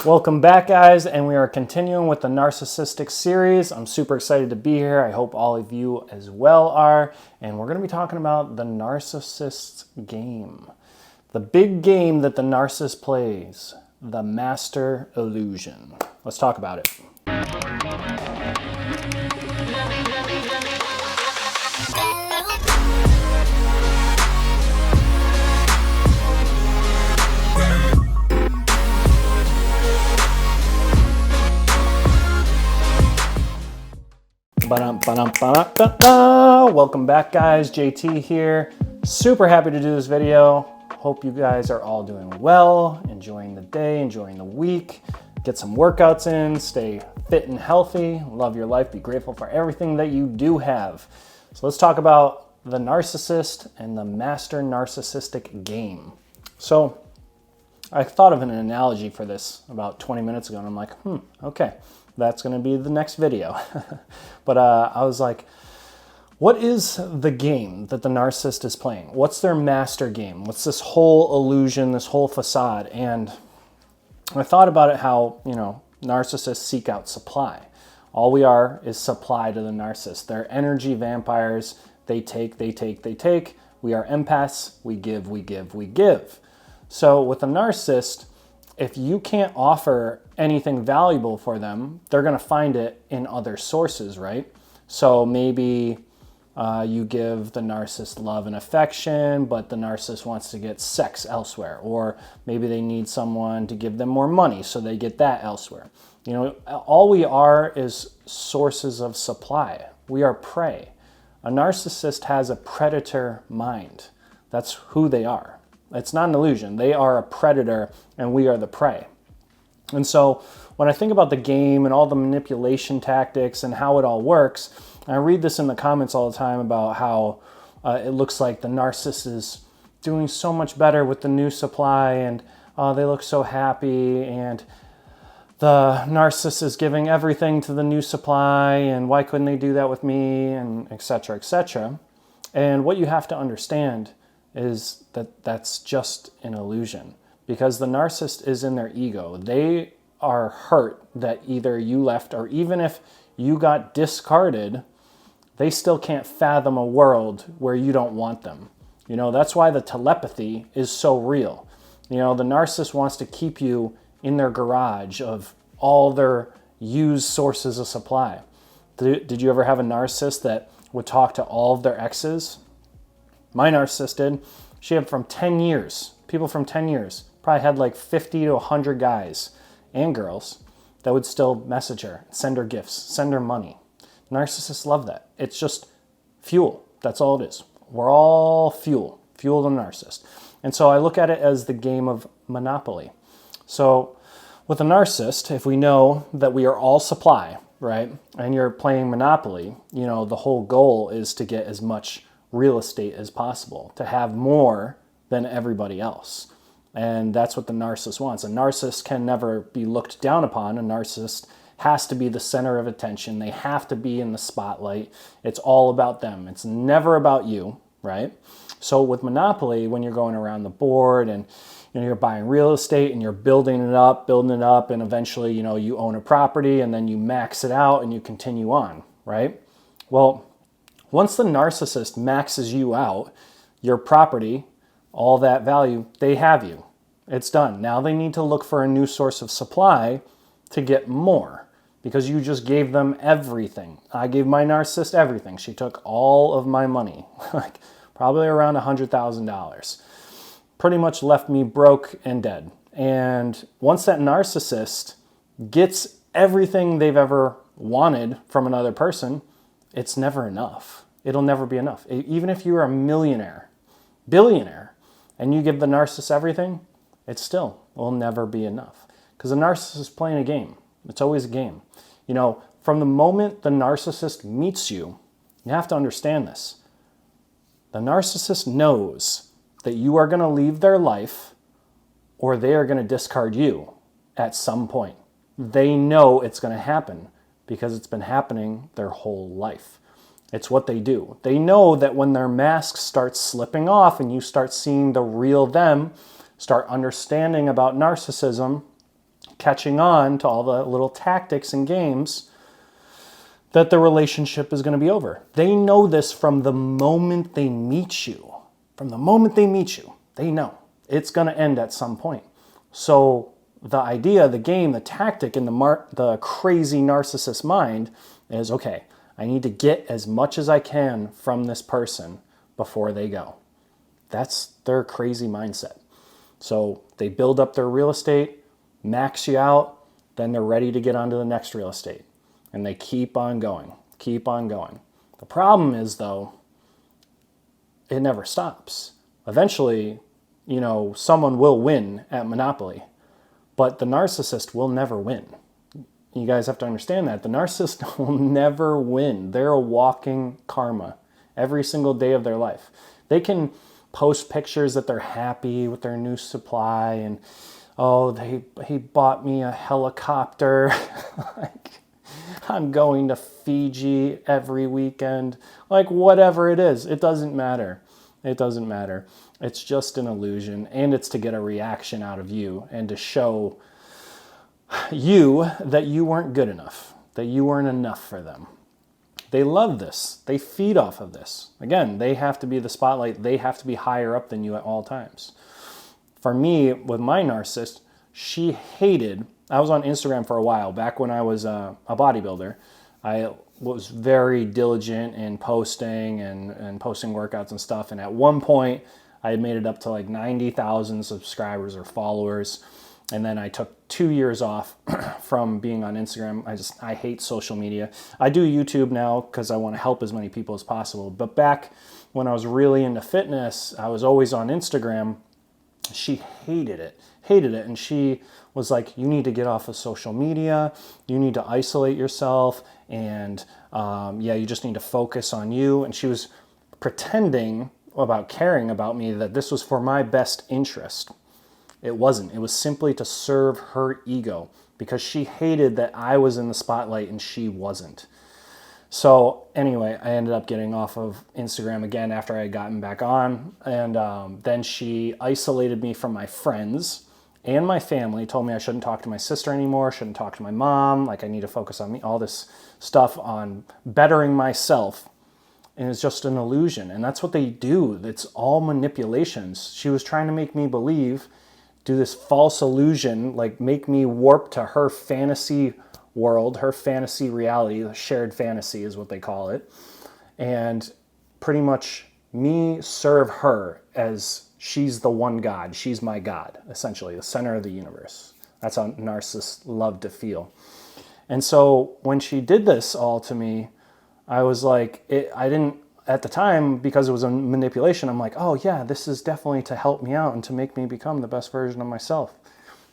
Welcome back, guys, and we are continuing with the Narcissistic series. I'm super excited to be here. I hope all of you as well are. And we're going to be talking about the Narcissist game. The big game that the narcissist plays, the master illusion. Let's talk about it. Welcome back, guys. JT here. Super happy to do this video. Hope you guys are all doing well, enjoying the day, enjoying the week. Get some workouts in, stay fit and healthy, love your life, be grateful for everything that you do have. So let's talk about the narcissist and the master narcissistic game. So I thought of an analogy for this about 20 minutes ago, and I'm like, okay. That's going to be the next video. But I was like, what is the game that the narcissist is playing? What's their master game? What's this whole illusion, this whole facade? And I thought about it how, narcissists seek out supply. All we are is supply to the narcissist. They're energy vampires. They take. We are empaths. We give. So with a narcissist, if you can't offer anything valuable for them, they're going to find it in other sources, right? So maybe you give the narcissist love and affection, but the narcissist wants to get sex elsewhere. Or maybe they need someone to give them more money, so they get that elsewhere. All we are is sources of supply. We are prey. A narcissist has a predator mind. That's who they are. It's not an illusion. They are a predator and we are the prey. And so when I think about the game and all the manipulation tactics and how it all works, I read this in the comments all the time about how it looks like the narcissist is doing so much better with the new supply and they look so happy and the narcissist is giving everything to the new supply and why couldn't they do that with me, and et cetera, et cetera. And what you have to understand is that that's just an illusion, because the narcissist is in their ego. They are hurt that either you left, or even if you got discarded, they still can't fathom a world where you don't want them. That's why the telepathy is so real. The narcissist wants to keep you in their garage of all their used sources of supply. Did you ever have a narcissist that would talk to all of their exes? My narcissist did. She had from 10 years, people from 10 years, probably had like 50 to 100 guys and girls that would still message her, send her gifts, send her money. Narcissists love that. It's just fuel. That's all it is. We're all fuel to the narcissist. And so I look at it as the game of Monopoly. So with a narcissist, if we know that we are all supply, right, and you're playing Monopoly, the whole goal is to get as much real estate as possible, to have more than everybody else. And that's what the narcissist wants. A narcissist can never be looked down upon. A narcissist has to be the center of attention. They have to be in the spotlight. It's all about them. It's never about you, right? So with Monopoly, when you're going around the board and you're buying real estate and you're building it up, and eventually, you own a property and then you max it out and you continue on, right? Well, once the narcissist maxes you out, your property, all that value, they have you. It's done. Now they need to look for a new source of supply to get more, because you just gave them everything. I gave my narcissist everything. She took all of my money, like probably around $100,000. Pretty much left me broke and dead. And once that narcissist gets everything they've ever wanted from another person, it's never enough. It'll never be enough. Even if you're a millionaire, billionaire, and you give the narcissist everything, it still will never be enough. Because the narcissist is playing a game. It's always a game. From the moment the narcissist meets you, you have to understand this. The narcissist knows that you are going to leave their life or they are going to discard you at some point. They know it's going to happen because it's been happening their whole life. It's what they do. They know that when their mask starts slipping off and you start seeing the real them, start understanding about narcissism, catching on to all the little tactics and games, that the relationship is going to be over. They know this from the moment they meet you. From the moment they meet you, they know it's going to end at some point. So the idea, the game, the tactic in the crazy narcissist mind is, okay, I need to get as much as I can from this person before they go. That's their crazy mindset. So they build up their real estate, max you out, then they're ready to get onto the next real estate. And they keep on going, keep on going. The problem is, though, it never stops. Eventually, someone will win at Monopoly, but the narcissist will never win. You guys have to understand that. The narcissist will never win. They're a walking karma every single day of their life. They can post pictures that they're happy with their new supply and, oh, he bought me a helicopter. Like, I'm going to Fiji every weekend. Like, whatever it is, it doesn't matter. It doesn't matter. It's just an illusion, and it's to get a reaction out of you and to show you that you weren't good enough, that you weren't enough for them. They love this. They feed off of this. Again, they have to be the spotlight. They have to be higher up than you at all times. For me, with my narcissist, she hated, I was on Instagram for a while, back when I was a bodybuilder. I was very diligent in posting and posting workouts and stuff. And at one point, I had made it up to like 90,000 subscribers or followers. And then I took 2 years off from being on Instagram. I hate social media. I do YouTube now because I want to help as many people as possible. But back when I was really into fitness, I was always on Instagram. She hated it. And she was like, you need to get off of social media. You need to isolate yourself. And you just need to focus on you. And she was pretending about caring about me, that this was for my best interest. It wasn't. It was simply to serve her ego because she hated that I was in the spotlight and she wasn't. So anyway, I ended up getting off of Instagram again after I had gotten back on. And then she isolated me from my friends and my family, told me I shouldn't talk to my sister anymore, shouldn't talk to my mom, like I need to focus on me, all this stuff on bettering myself. And it's just an illusion. And that's what they do. It's all manipulations. She was trying to make me believe, do this false illusion, like make me warp to her fantasy world, her fantasy reality, the shared fantasy is what they call it. And pretty much me serve her as she's the one God. She's my God, essentially, the center of the universe. That's how narcissists love to feel. And so when she did this all to me, I was like, I didn't, at the time, because it was a manipulation, I'm like, oh yeah, this is definitely to help me out and to make me become the best version of myself.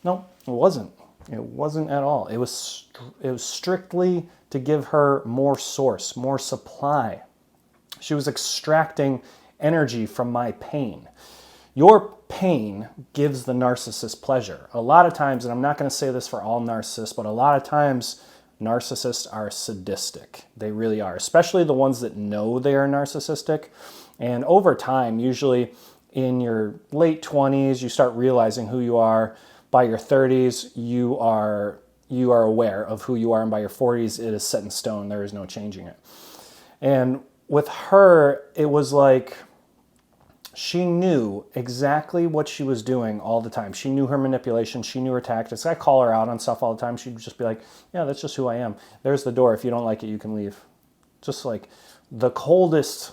No, it wasn't. It wasn't at all. It was strictly to give her more source, more supply. She was extracting energy from my pain. Your pain gives the narcissist pleasure. A lot of times, and I'm not going to say this for all narcissists, but a lot of times narcissists are sadistic. They really are, especially the ones that know they are narcissistic. And over time, usually in your late 20s, you start realizing who you are. By your 30s, you are aware of who you are. And by your 40s, it is set in stone. There is no changing it. And with her, it was like she knew exactly what she was doing all the time. She knew her manipulation. She knew her tactics. I call her out on stuff all the time. She'd just be like, yeah, that's just who I am. There's the door. If you don't like it, you can leave. Just like the coldest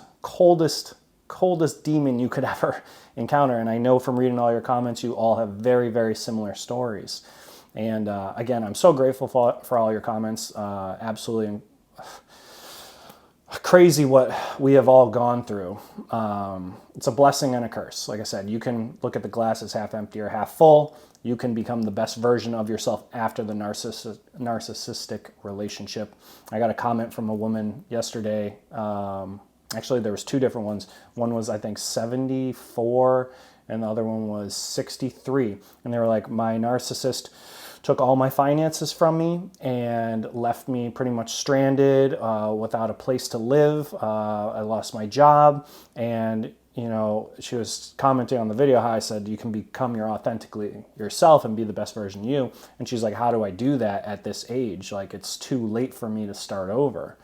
demon you could ever encounter. And I know from reading all your comments, you all have very, very similar stories. And again, I'm so grateful for all your comments. Absolutely crazy what we have all gone through. It's a blessing and a curse. Like I said, you can look at the glass as half empty or half full. You can become the best version of yourself after the narcissistic relationship. I got a comment from a woman yesterday. Actually, there was two different ones. One was, I think, 74, and the other one was 63. And they were like, my narcissist took all my finances from me and left me pretty much stranded without a place to live. I lost my job, and you know, she was commenting on the video how I said you can become your authentically yourself and be the best version of you. And she's like, how do I do that at this age? Like, it's too late for me to start over.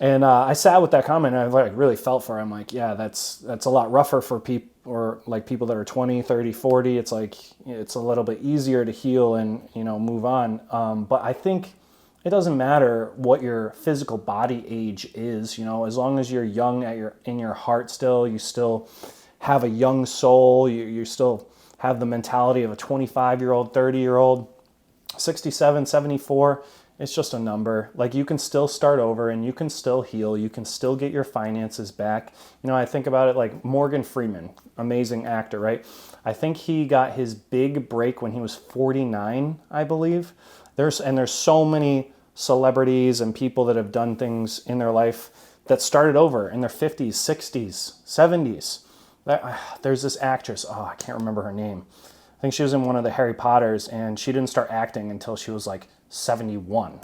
And I sat with that comment and I like really felt for her. I'm like, yeah, that's a lot rougher for people, or like people that are 20, 30, 40. It's like, it's a little bit easier to heal and, you know, move on. But I think it doesn't matter what your physical body age is, you know, as long as you're young in your heart still, you still have a young soul, you still have the mentality of a 25-year-old, 30-year-old, 67, 74. It's just a number. Like, you can still start over and you can still heal. You can still get your finances back. You know, I think about it like Morgan Freeman, amazing actor, right? I think he got his big break when he was 49, I believe. There's so many celebrities and people that have done things in their life that started over in their 50s, 60s, 70s. There's this actress, oh, I can't remember her name. I think she was in one of the Harry Potters, and she didn't start acting until she was like 71.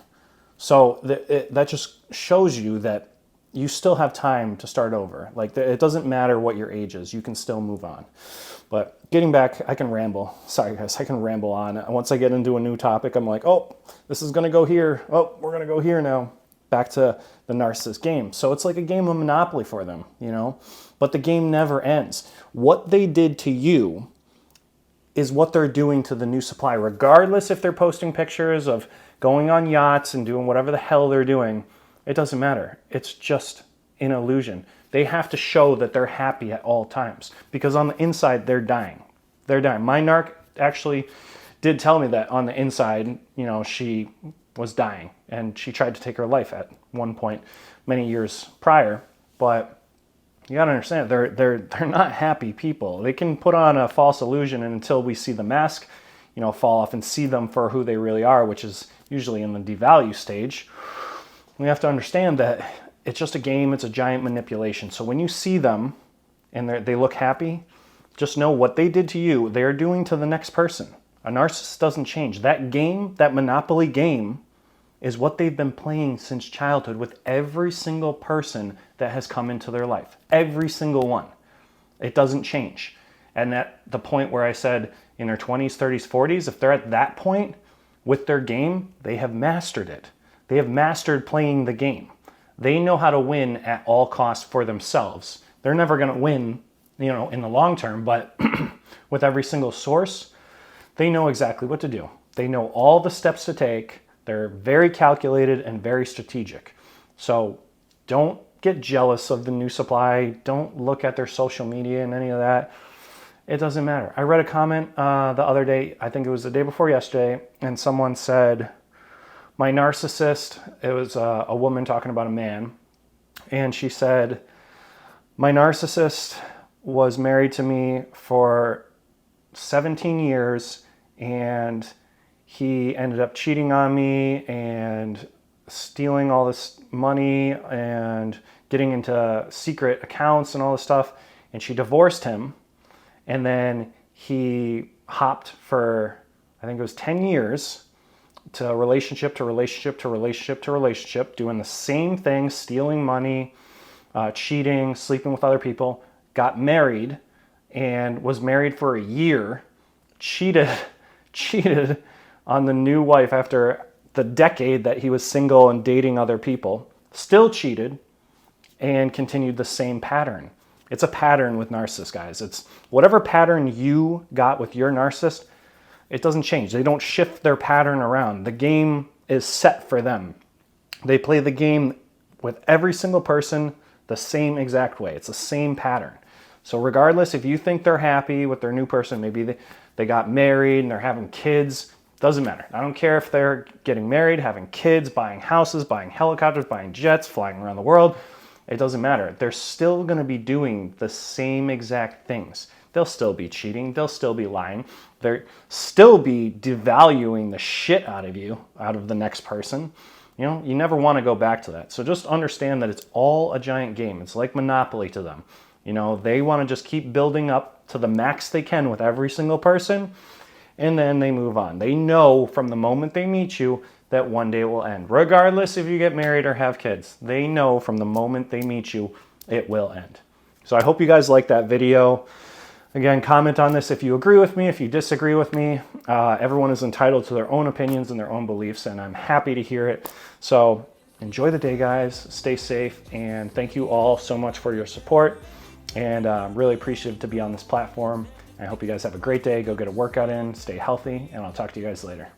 So that just shows you that you still have time to start over. Like, it doesn't matter what your age is, you can still move on. But getting back, I can ramble. Sorry guys, I can ramble on. Once I get into a new topic, I'm like, oh, this is gonna go here. Oh, we're gonna go here now. Back to the narcissist game. So it's like a game of Monopoly for them, you know? But the game never ends. What they did to you is what they're doing to the new supply, regardless if they're posting pictures of going on yachts and doing whatever the hell they're doing. It doesn't matter. It's just an illusion. They have to show that they're happy at all times, because on the inside, they're dying. They're dying. My narc actually did tell me that on the inside, you know, she was dying and she tried to take her life at one point many years prior. But you gotta understand, they're not happy people. They can put on a false illusion, and until we see the mask, you know, fall off and see them for who they really are, which is usually in the devalue stage, we have to understand that it's just a game. It's a giant manipulation. So when you see them and they look happy, just know what they did to you, they're doing to the next person. A narcissist doesn't change. That game, that Monopoly game, is what they've been playing since childhood with every single person that has come into their life. Every single one. It doesn't change. And at the point where I said in their 20s, 30s, 40s, if they're at that point with their game, they have mastered it. They have mastered playing the game. They know how to win at all costs for themselves. They're never going to win, you know, in the long term, but with every single source, they know exactly what to do. They know all the steps to take. They're very calculated and very strategic. So don't get jealous of the new supply. Don't look at their social media and any of that. It doesn't matter. I read a comment the other day, I think it was the day before yesterday, and someone said, my narcissist, it was a woman talking about a man, and she said, my narcissist was married to me for 17 years, and he ended up cheating on me and stealing all this money and getting into secret accounts and all this stuff, and she divorced him, and then he hopped for, I think it was 10 years, to relationship to relationship to relationship to relationship, doing the same thing, stealing money, cheating, sleeping with other people, got married, and was married for a year, cheated on the new wife after the decade that he was single and dating other people, still cheated, and continued the same pattern. It's a pattern with narcissists, guys. It's whatever pattern you got with your narcissist, it doesn't change. They don't shift their pattern around. The game is set for them. They play the game with every single person the same exact way. It's the same pattern. So regardless if you think they're happy with their new person, maybe they got married and they're having kids, doesn't matter. I don't care if they're getting married, having kids, buying houses, buying helicopters, buying jets, flying around the world. It doesn't matter. They're still going to be doing the same exact things. They'll still be cheating. They'll still be lying. They'll still be devaluing the shit out of you, out of the next person. You know, you never want to go back to that. So just understand that it's all a giant game. It's like Monopoly to them. You know, they want to just keep building up to the max they can with every single person, and then they move on. They know from the moment they meet you that one day it will end. Regardless if you get married or have kids, they know from the moment they meet you, it will end. So I hope you guys like that video. Again, comment on this if you agree with me, if you disagree with me. Everyone is entitled to their own opinions and their own beliefs, and I'm happy to hear it. So enjoy the day, guys. Stay safe, and thank you all so much for your support. And I'm really appreciative to be on this platform. I hope you guys have a great day. Go get a workout in, stay healthy, and I'll talk to you guys later.